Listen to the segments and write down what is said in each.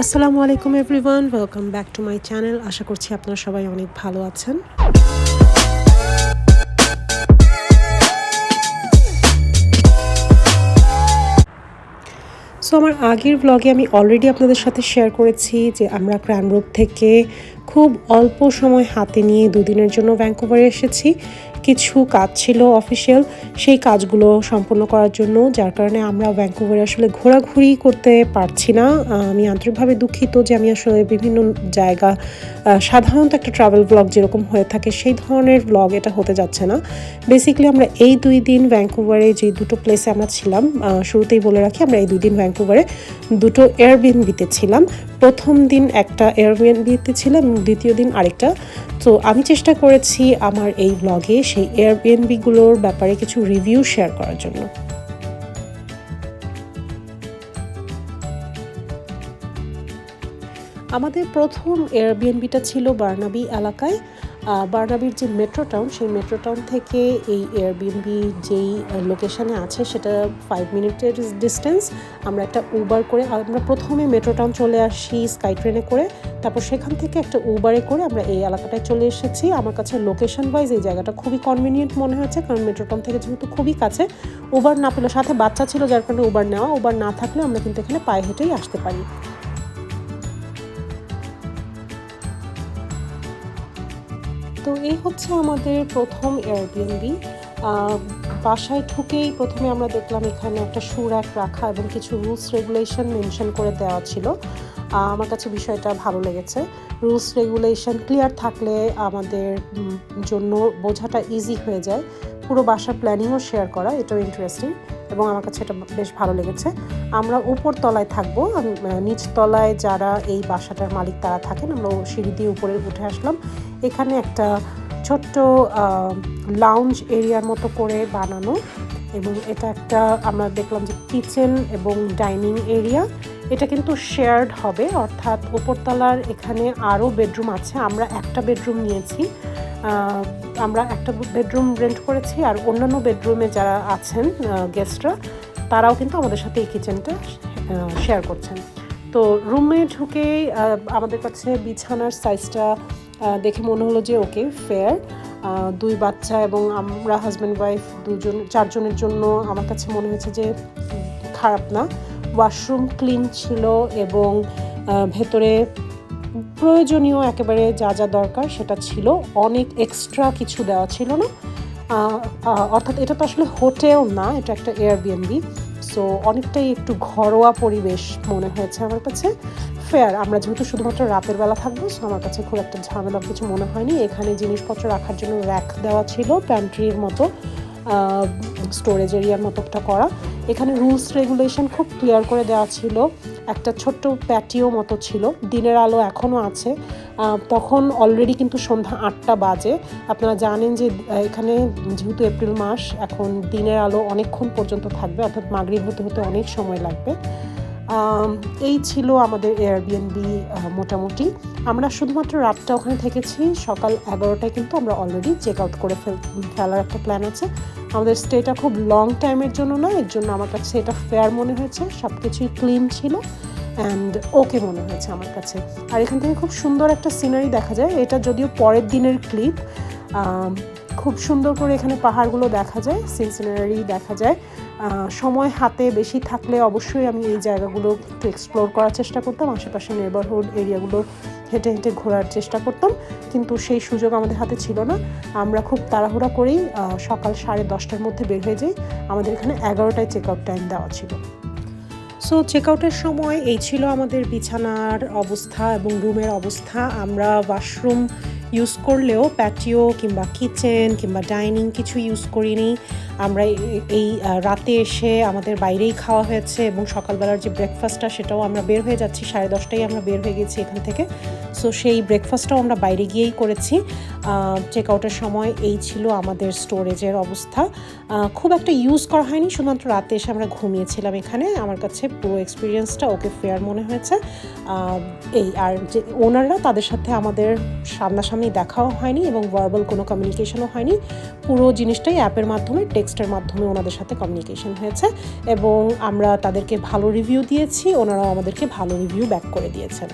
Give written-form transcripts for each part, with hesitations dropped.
আসসালামু আলাইকুম everyone, welcome back to my channel. আশা করছি আপনারা সবাই অনেক ভালো আছেন। সো আমার আগের ব্লগে আমি অলরেডি আপনাদের সাথে শেয়ার করেছি যে আমরা ক্র্যানব্রুক থেকে খুব অল্প সময় হাতে নিয়ে দুদিনের জন্য ভ্যাঙ্কুভারে এসেছি। কিছু কাজ ছিল অফিসিয়াল, সেই কাজগুলো সম্পন্ন করার জন্য, যার কারণে আমরা ভ্যাঙ্কুভারে আসলে ঘোরাঘুরি করতে পারছি না। আমি আন্তরিকভাবে দুঃখিত যে আমি আসলে বিভিন্ন জায়গা সাধারণত একটা ট্রাভেল ব্লগ যেরকম হয়ে থাকে সেই ধরনের ব্লগ এটা হতে যাচ্ছে না। বেসিক্যালি আমরা এই 2 দিন ভ্যাঙ্কুভারে যে দুটো প্লেসে আমরা ছিলাম, শুরুতেই বলে রাখি আমরা এই 2 দিন ভ্যাঙ্কুভারে দুটো এয়ারবিএনবিতে ছিলাম। প্রথম দিন একটা এয়ারবিএনবিতে ছিলাম, দ্বিতীয় দিন আরেকটা। তো আমি চেষ্টা করেছি আমার এই ব্লগে সেই এয়ারবিএনবিগুলোর ব্যাপারে কিছু রিভিউ শেয়ার করার জন্য। আমাদের প্রথম এয়ারবিএনবিটা ছিল বার্নাবি এলাকায়। বার্নাবির যে মেট্রো টাউন, সেই মেট্রো টাউন থেকে এই এয়ারবিএনবি যেই লোকেশানে আছে সেটা 5 মিনিটের ডিস্টেন্স। আমরা একটা উবার করে আমরা প্রথমে মেট্রো টাউন চলে আসি স্কাই ট্রেনে করে, তারপর সেখান থেকে একটা উবারে করে আমরা এই এলাকাটায় চলে এসেছি। আমার কাছে লোকেশন ওয়াইজ এই জায়গাটা খুবই কনভিনিয়েন্ট মনে হয়েছে, কারণ মেট্রো টাউন থেকে যেহেতু খুবই কাছে। উবার না পেলে, সাথে বাচ্চা ছিল যার কারণে উবার নেওয়া, উবার না থাকলে আমরা কিন্তু এখানে পায়ে হেঁটেই আসতে পারি। তো এই হচ্ছে আমাদের প্রথম এয়ারবিএনবি। বাসায় ঢুকেই প্রথমে আমরা দেখলাম এখানে একটা শু র্যাক রাখা এবং কিছু রুলস রেগুলেশন মেনশন করে দেওয়া ছিল। আমার কাছে বিষয়টা ভালো লেগেছে। রুলস রেগুলেশন ক্লিয়ার থাকলে আমাদের জন্য বোঝাটা ইজি হয়ে যায়। পুরো বাসার প্ল্যানিংও শেয়ার করা, এটাও ইন্টারেস্টিং এবং আমার কাছে এটা বেশ ভালো লেগেছে। আমরা উপর তলায় থাকবো, নিচ তলায় যারা এই বাসাটার মালিক তারা থাকেন। আমরা সিঁড়ি দিয়ে উপরে উঠে আসলাম। এখানে একটা ছোট্ট লাউঞ্জ এরিয়ার মতো করে বানানো, এবং এটা একটা আমরা দেখলাম যে কিচেন এবং ডাইনিং এরিয়া। এটা কিন্তু শেয়ার্ড হবে, অর্থাৎ উপরতলার এখানে আরও বেডরুম আছে। আমরা একটা বেডরুম নিয়েছি, আমরা একটা বেডরুম রেন্ট করেছি, আর অন্যান্য বেডরুমে যারা আছেন গেস্টরা তারাও কিন্তু আমাদের সাথে এই কিচেনটা শেয়ার করছেন। তো রুমে ঢুকে আমাদের কাছে বিছানার সাইজটা দেখে মনে হলো যে ওকে, ফেয়ার। 2 বাচ্চা এবং আমরা হাজব্যান্ড ওয়াইফ 4জনের জন্য আমার কাছে মনে হয়েছে যে খারাপ না। ওয়াশরুম ক্লিন ছিল এবং ভেতরে প্রয়োজনীয় একেবারে যা যা দরকার সেটা ছিল। অনেক এক্সট্রা কিছু দেওয়া ছিল না, অর্থাৎ এটা তো আসলে হোটেল না, এটা একটা এয়ারবিএনবি। সো অনেকটাই একটু ঘরোয়া পরিবেশ মনে হয়েছে আমার কাছে। ফেয়ার। আমরা যেহেতু শুধুমাত্র রাতের বেলা থাকবো, সো আমার কাছে খুব একটা ঝামেলা কিছু মনে হয়নি। এখানে জিনিসপত্র রাখার জন্য র্যাক দেওয়া ছিল, প্যান্ট্রির মতো, স্টোরেজ এরিয়ার মতো একটা করা। এখানে রুলস রেগুলেশন খুব ক্লিয়ার করে দেওয়া ছিল। একটা ছোট্ট প্যাটিও মতো ছিল, দিনের আলো এখনও আছে। তখন অলরেডি কিন্তু সন্ধ্যা 8টা বাজে। আপনারা জানেন যে এখানে যেহেতু এপ্রিল মাস, এখন দিনের আলো অনেকক্ষণ পর্যন্ত থাকবে, অর্থাৎ মাগরিব হতে হতে অনেক সময় লাগবে। এই ছিল আমাদের এয়ারবিএনবি মোটামুটি। আমরা শুধুমাত্র রাতটা ওখানে থেকেছি, সকাল 11টায় কিন্তু আমরা অলরেডি চেক আউট করে ফেলার একটা প্ল্যান আছে। আমাদের স্টেটা খুব লং টাইমের জন্য না, এর জন্য আমার কাছে এটা ফেয়ার মনে হয়েছে। সব কিছুই ক্লিন ছিল অ্যান্ড ওকে মনে হয়েছে আমার কাছে। আর এখান থেকে খুব সুন্দর একটা সিনারি দেখা যায়। এটা যদিও পরের দিনের ক্লিপ, খুব সুন্দর করে এখানে পাহাড়গুলো দেখা যায়, সিনারি দেখা যায়। সময় হাতে বেশি থাকলে অবশ্যই আমি এই জায়গাগুলো একটু এক্সপ্লোর করার চেষ্টা করতাম, আশেপাশে নেবারহুড এরিয়াগুলো হেঁটে হেঁটে ঘোরার চেষ্টা করতাম, কিন্তু সেই সুযোগ আমাদের হাতে ছিল না। আমরা খুব তাড়াহুড়া করেই সকাল 10:30টার মধ্যে বের হয়ে যাই। আমাদের এখানে 11টায় চেক আউট টাইম দেওয়া ছিল। সো চেক আউটের সময় এই ছিল আমাদের বিছানার অবস্থা এবং রুমের অবস্থা। আমরা ওয়াশরুম ইউজ করলেও প্যাটিও কিংবা কিচেন কিংবা ডাইনিং কিছু ইউজ করিনি। আমরা এই রাতে এসে আমাদের বাইরেই খাওয়া হয়েছে এবং সকালবেলার যে ব্রেকফাস্টটা সেটাও আমরা বের হয়ে যাচ্ছি, 10:30টায় আমরা বের হয়ে গেছি এখান থেকে। সো সেই ব্রেকফাস্টটাও আমরা বাইরে গিয়েই করেছি। চেক আউটের সময় এই ছিল আমাদের স্টোরেজের অবস্থা। খুব একটা ইউজ করা হয়নি, শুধুমাত্র রাতে এসে আমরা ঘুমিয়েছিলাম এখানে। আমার কাছে পুরো এক্সপিরিয়েন্সটা ওকে, ফেয়ার মনে হয়েছে। এই আর যে ওনাররা, তাদের সাথে আমাদের সামনাসামনি সামনাসামনি দেখাও হয়নি এবং ভার্বাল কোনো কমিউনিকেশনও হয়নি। পুরো জিনিসটাই অ্যাপের মাধ্যমে, টেক্সটের মাধ্যমে ওনাদের সাথে কমিউনিকেশন হয়েছে এবং আমরা তাদেরকে ভালো রিভিউ দিয়েছি, ওনারাও আমাদেরকে ভালো রিভিউ ব্যাক করে দিয়েছেন।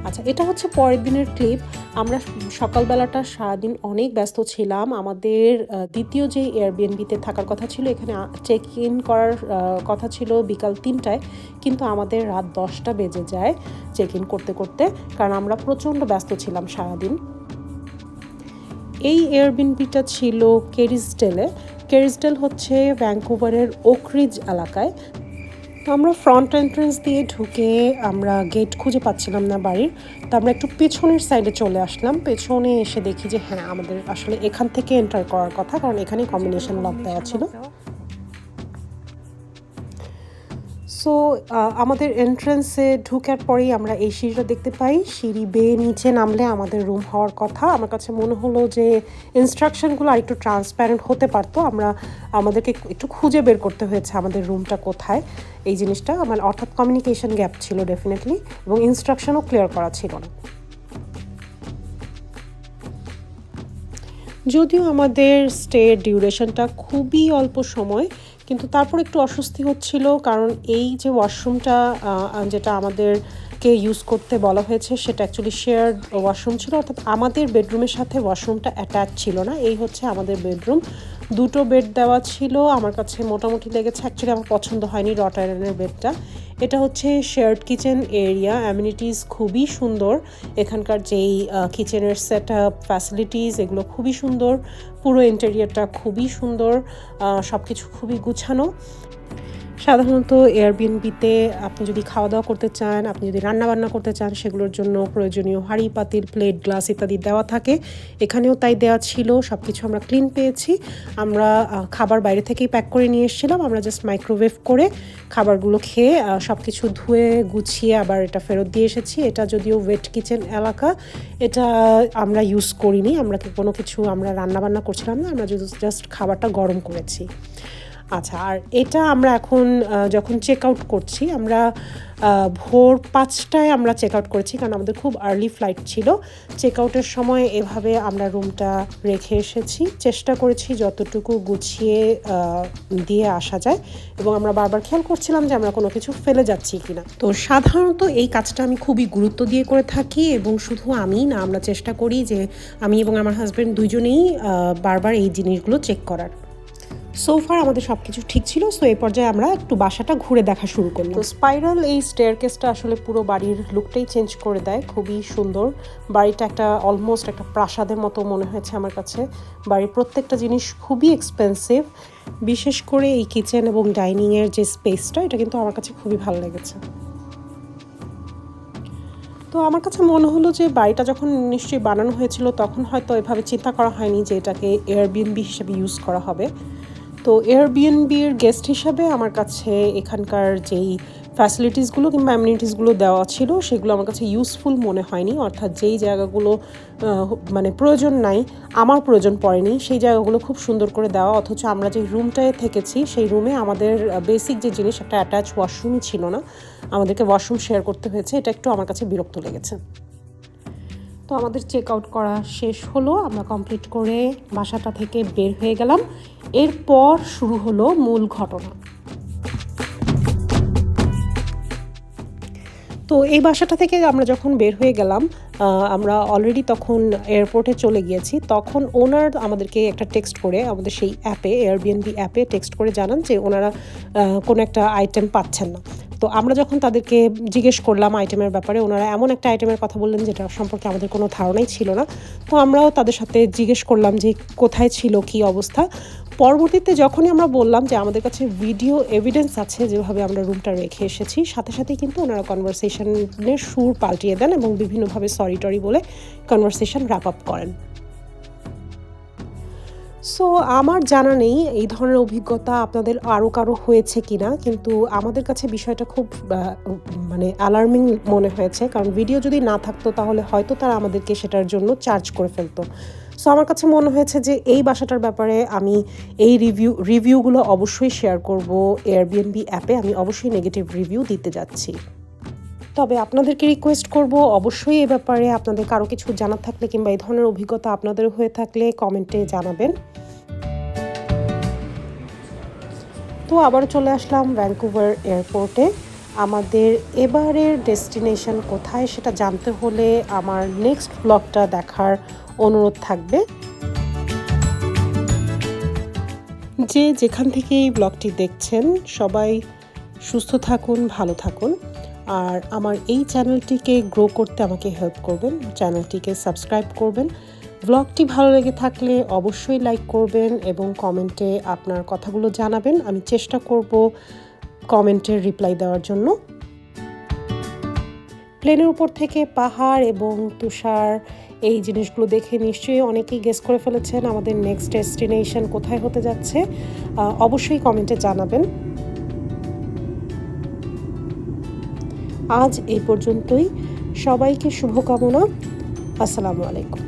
আচ্ছা, এটা হচ্ছে পরের দিনের ক্লিপ। আমরা সকালবেলাটা সারাদিন অনেক ব্যস্ত ছিলাম। আমাদের দ্বিতীয় যে এয়ারবিএনবিতে থাকার কথা ছিল, এখানে চেক ইন করার কথা ছিল বিকাল 3টায়, কিন্তু আমাদের রাত 10টা বেজে যায় চেক ইন করতে করতে, কারণ আমরা প্রচণ্ড ব্যস্ত ছিলাম সারাদিন। এই এয়ারবিএনবিটা ছিল কেরিসডেলে। কেরিসডেল হচ্ছে ভ্যাঙ্কুভারের ওকরিজ এলাকায়। তো আমরা ফ্রন্ট এন্ট্রেন্স দিয়ে ঢুকে আমরা গেট খুঁজে পাচ্ছিলাম না বাড়ির, তো আমরা একটু পেছনের সাইডে চলে আসলাম। পেছনে এসে দেখি যে হ্যাঁ, আমাদের আসলে এখান থেকে এন্টার করার কথা, কারণ এখানে কম্বিনেশন লক দেওয়া ছিল। সো আমাদের এন্ট্রেন্সে ঢুকার পরেই আমরা এই সিঁড়িটা দেখতে পাই। সিঁড়ি বেয়ে নিচে নামলে আমাদের রুম হওয়ার কথা। আমার কাছে মনে হলো যে ইনস্ট্রাকশনগুলো আর একটু ট্রান্সপ্যারেন্ট হতে পারতো। আমাদেরকে একটু খুঁজে বের করতে হয়েছে আমাদের রুমটা কোথায়, এই জিনিসটা অর্থাৎ কমিউনিকেশন গ্যাপ ছিল ডেফিনেটলি, এবং ইনস্ট্রাকশনও ক্লিয়ার করা ছিল না। যদিও আমাদের স্টে ডিউরেশনটা খুবই অল্প সময়, কিন্তু তারপর একটু অস্বস্তি হচ্ছিল, কারণ এই যে ওয়াশরুমটা যেটা আমাদেরকে ইউজ করতে বলা হয়েছে সেটা অ্যাকচুয়ালি শেয়ার্ড ওয়াশরুম ছিল, অর্থাৎ আমাদের বেডরুমের সাথে ওয়াশরুমটা অ্যাটাচ ছিল না। এই হচ্ছে আমাদের বেডরুম, 2টো বেড দেওয়া ছিল। আমার কাছে মোটামুটি লেগেছে, অ্যাকচুয়ালি আমার পছন্দ হয়নি রট আয়রনের বেডটা। এটা হচ্ছে শেয়ার্ড কিচেন এরিয়া, অ্যামিনিটিস খুবই সুন্দর। এখানকার যেই কিচেনের সেট আপ, ফ্যাসিলিটিস, এগুলো খুবই সুন্দর। পুরো ইন্টেরিয়রটা খুবই সুন্দর, সব কিছু খুবই গুছানো। সাধারণত এয়ারবিএনবিতে আপনি যদি খাওয়া দাওয়া করতে চান, আপনি যদি রান্নাবান্না করতে চান, সেগুলোর জন্য প্রয়োজনীয় হাঁড়ি, পাতিল, প্লেট, গ্লাস ইত্যাদি দেওয়া থাকে। এখানেও তাই দেওয়া ছিল। সব কিছু আমরা ক্লিন পেয়েছি। আমরা খাবার বাইরে থেকেই প্যাক করে নিয়ে এসেছিলাম। আমরা জাস্ট মাইক্রোওয়েভ করে খাবারগুলো খেয়ে সব কিছু ধুয়ে গুছিয়ে আবার এটা ফেরত দিয়ে এসেছি। এটা যদিও ওয়েট কিচেন এলাকা, এটা আমরা ইউজ করিনি। আমরা রান্নাবান্না করছিলাম না, আমরা জাস্ট খাবারটা গরম করেছি। আচ্ছা, আর এটা আমরা এখন যখন চেক আউট করছি, আমরা ভোর 5টায় আমরা চেক আউট করেছি, কারণ আমাদের খুব আর্লি ফ্লাইট ছিল। চেক আউটের সময় এভাবে আমরা রুমটা রেখে এসেছি। চেষ্টা করেছি যতটুকু গুছিয়ে দিয়ে আসা যায়, এবং আমরা বারবার খেয়াল করছিলাম যে আমরা কোনো কিছু ফেলে যাচ্ছি কিনা। তো সাধারণত এই কাজটা আমি খুবই গুরুত্ব দিয়ে করে থাকি, এবং শুধু আমি না, আমরা চেষ্টা করি যে আমি এবং আমার হাজব্যান্ড দুজনেই বারবার এই জিনিসগুলো চেক করার। সোফার আমাদের সব কিছু ঠিক ছিল। সো এই পর্যায়ে আমরা একটু বাসাটা ঘুরে দেখা শুরু করলাম। তো স্পাইরাল এই স্টেয়ারকেসটা আসলে পুরো বাড়ির লুকটাই চেঞ্জ করে দেয়, খুবই সুন্দর। বাড়িটা অলমোস্ট একটা প্রাসাদের মতো মনে হয়েছে আমার কাছে। বাড়ির প্রত্যেকটা জিনিস খুবই এক্সপেন্সিভ, বিশেষ করে এই কিচেন এবং ডাইনিংয়ের যে স্পেসটা, এটা কিন্তু আমার কাছে খুবই ভালো লেগেছে। তো আমার কাছে মনে হলো যে বাড়িটা যখন নিশ্চয়ই বানানো হয়েছিল, তখন হয়তো এভাবে চিন্তা করা হয়নি যে এটাকে এয়ারবিএনবি হিসেবে ইউজ করা হবে। তো এয়ারবিএনবির গেস্ট হিসাবে আমার কাছে এখানকার যেই ফ্যাসিলিটিসগুলো কিংবা অ্যামিনিটিসগুলো দেওয়া ছিল, সেগুলো আমার কাছে ইউজফুল মনে হয়নি। অর্থাৎ যেই জায়গাগুলো প্রয়োজন নাই, আমার প্রয়োজন পড়েনি, সেই জায়গাগুলো খুব সুন্দর করে দেওয়া। অথচ আমরা যে রুমটায় থেকেছি, সেই রুমে আমাদের বেসিক যে জিনিস, একটা অ্যাটাচ ওয়াশরুমই ছিল না, আমাদেরকে ওয়াশরুম শেয়ার করতে হয়েছে। এটা একটু আমার কাছে বিরক্ত লেগেছে। তো আমাদের চেক আউট করা শেষ হলো, আমরা কমপ্লিট করে বাসাটা থেকে বের হয়ে গেলাম। এরপর শুরু হলো মূল ঘটনা। তো এই বাসাটা থেকে আমরা যখন বের হয়ে গেলাম, আমরা অলরেডি তখন এয়ারপোর্টে চলে গিয়েছি। তখন ওনার আমাদেরকে একটা টেক্সট করে, আমাদের সেই অ্যাপে, এয়ারবিএনবি অ্যাপে টেক্সট করে জানান যে ওনারা কোনো একটা আইটেম পাচ্ছেন না। তো আমরা যখন তাদেরকে জিজ্ঞেস করলাম আইটেমের ব্যাপারে, ওনারা এমন একটা আইটেমের কথা বললেন যেটা সম্পর্কে আমাদের কোনো ধারণাই ছিল না। তো আমরাও তাদের সাথে জিজ্ঞেস করলাম যে কোথায় ছিল, কী অবস্থা। পরবর্তীতে যখনই আমরা বললাম যে আমাদের কাছে ভিডিও এভিডেন্স আছে যেভাবে আমরা রুমটা রেখে এসেছি, সাথে সাথেই কিন্তু ওনারা কনভারসেশনের সুর পাল্টিয়ে দেন এবং বিভিন্নভাবে সরি টরি বলে কনভারসেশন র্যাপ আপ করেন। সো আমার জানা নেই এই ধরনের অভিজ্ঞতা আপনাদের আরও কারো হয়েছে কিনা, কিন্তু আমাদের কাছে বিষয়টা খুব অ্যালার্মিং মনে হয়েছে, কারণ ভিডিও যদি না থাকতো তাহলে হয়তো তারা আমাদেরকে সেটার জন্য চার্জ করে ফেলতো। সো আমার কাছে মনে হয়েছে যে এই বাসাটার ব্যাপারে আমি এই রিভিউগুলো অবশ্যই শেয়ার করব এয়ারবিএনবি অ্যাপে। আমি অবশ্যই নেগেটিভ রিভিউ দিতে যাচ্ছি। তবে আপনাদেরকে রিকোয়েস্ট করব অবশ্যই এ ব্যাপারে আপনাদের কারো কিছু জানার থাকলে কিংবা এই ধরনের অভিজ্ঞতা আপনাদের হয়ে থাকলে কমেন্টে জানাবেন। তো আবারও চলে আসলাম ভ্যানকুভার এয়ারপোর্টে। আমাদের এবারের ডেস্টিনেশন কোথায় সেটা জানতে হলে আমার নেক্সট ব্লগটা দেখার অনুরোধ থাকবে। যে যেখান থেকে এই ব্লগটি দেখছেন সবাই সুস্থ থাকুন, ভালো থাকুন। আর আমার এই চ্যানেলটিকে গ্রো করতে আমাকে হেল্প করবেন, চ্যানেলটিকে সাবস্ক্রাইব করবেন। ব্লগটি ভালো লেগে থাকলে অবশ্যই লাইক করবেন এবং কমেন্টে আপনার কথাগুলো জানাবেন। আমি চেষ্টা করব কমেন্টের রিপ্লাই দেওয়ার জন্য। প্লেনের উপর থেকে পাহাড় এবং তুষার এই জিনিসগুলো দেখে নিশ্চয়ই অনেকেই গেস করে ফেলেছেন আমাদের নেক্সট ডেস্টিনেশন কোথায় হতে যাচ্ছে। অবশ্যই কমেন্টে জানাবেন। আজ এই পর্যন্তই। সবাইকে শুভকামনা। আসসালামু আলাইকুম।